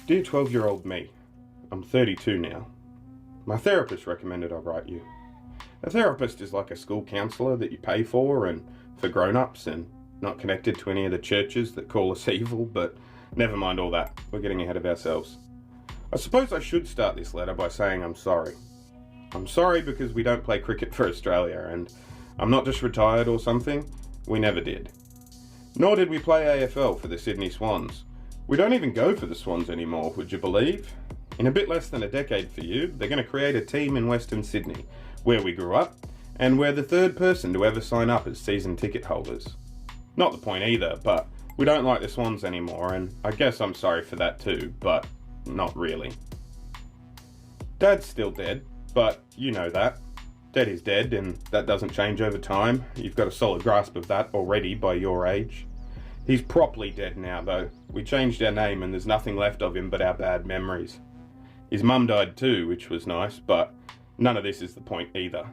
Dear 12-year-old me, I'm 32 now. My therapist recommended I write you. A therapist is like a school counsellor that you pay for and for grown-ups and not connected to any of the churches that call us evil, but never mind all that. We're getting ahead of ourselves. I suppose I should start this letter by saying I'm sorry. I'm sorry because we don't play cricket for Australia, and I'm not just retired or something. We never did. Nor did we play AFL for the Sydney Swans. We don't even go for the Swans anymore, would you believe? In a bit less than a decade for you, they're going to create a team in Western Sydney, where we grew up, and we're the third person to ever sign up as season ticket holders. Not the point either, but we don't like the Swans anymore, and I guess I'm sorry for that too, but not really. Dad's still dead, but you know that. Dead is dead, and that doesn't change over time. You've got a solid grasp of that already by your age. He's properly dead now, though. We changed our name and there's nothing left of him but our bad memories. His mum died too, which was nice, but none of this is the point either.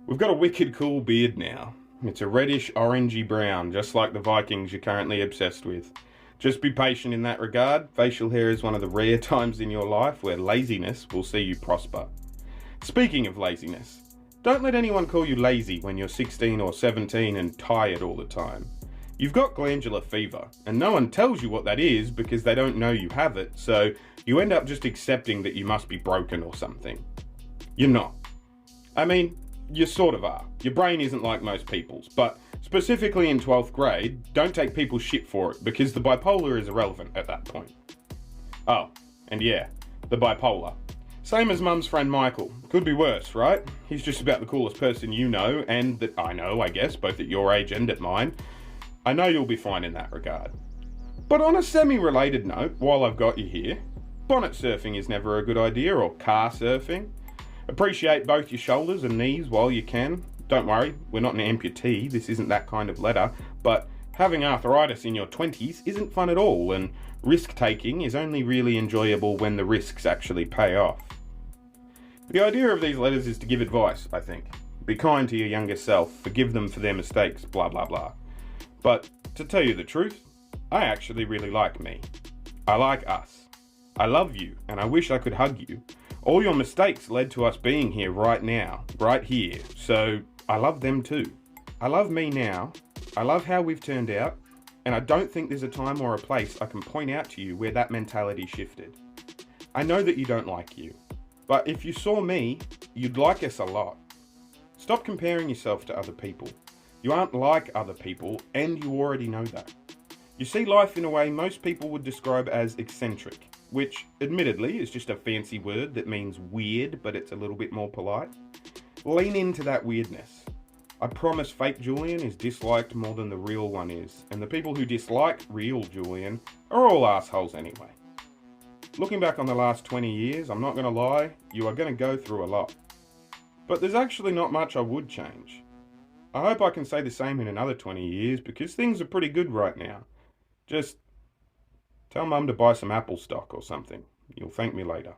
We've got a wicked cool beard now. It's a reddish orangey brown, just like the Vikings you're currently obsessed with. Just be patient in that regard. Facial hair is one of the rare times in your life where laziness will see you prosper. Speaking of laziness, don't let anyone call you lazy when you're 16 or 17 and tired all the time. You've got glandular fever, and no one tells you what that is because they don't know you have it, so you end up just accepting that you must be broken or something. You're not. I mean, you sort of are. Your brain isn't like most people's, but specifically in 12th grade, don't take people's shit for it because the bipolar is irrelevant at that point. Oh, and yeah, the bipolar. Same as Mum's friend Michael. Could be worse, right? He's just about the coolest person you know, and that I know, I guess, both at your age and at mine. I know you'll be fine in that regard. But on a semi-related note, while I've got you here, bonnet surfing is never a good idea, or car surfing. Appreciate both your shoulders and knees while you can. Don't worry, we're not an amputee, this isn't that kind of letter, but having arthritis in your 20s isn't fun at all, and risk-taking is only really enjoyable when the risks actually pay off. The idea of these letters is to give advice, I think. Be kind to your younger self, forgive them for their mistakes, blah blah blah. But to tell you the truth, I actually really like me. I like us. I love you, and I wish I could hug you. All your mistakes led to us being here right now, right here, so I love them too. I love me now, I love how we've turned out, and I don't think there's a time or a place I can point out to you where that mentality shifted. I know that you don't like you, but if you saw me, you'd like us a lot. Stop comparing yourself to other people. You aren't like other people, and you already know that. You see life in a way most people would describe as eccentric, which admittedly is just a fancy word that means weird, but it's a little bit more polite. Lean into that weirdness. I promise fake Julian is disliked more than the real one is, and the people who dislike real Julian are all assholes anyway. Looking back on the last 20 years, I'm not going to lie, you are going to go through a lot. But there's actually not much I would change. I hope I can say the same in another 20 years because things are pretty good right now. Just tell Mum to buy some Apple stock or something. You'll thank me later.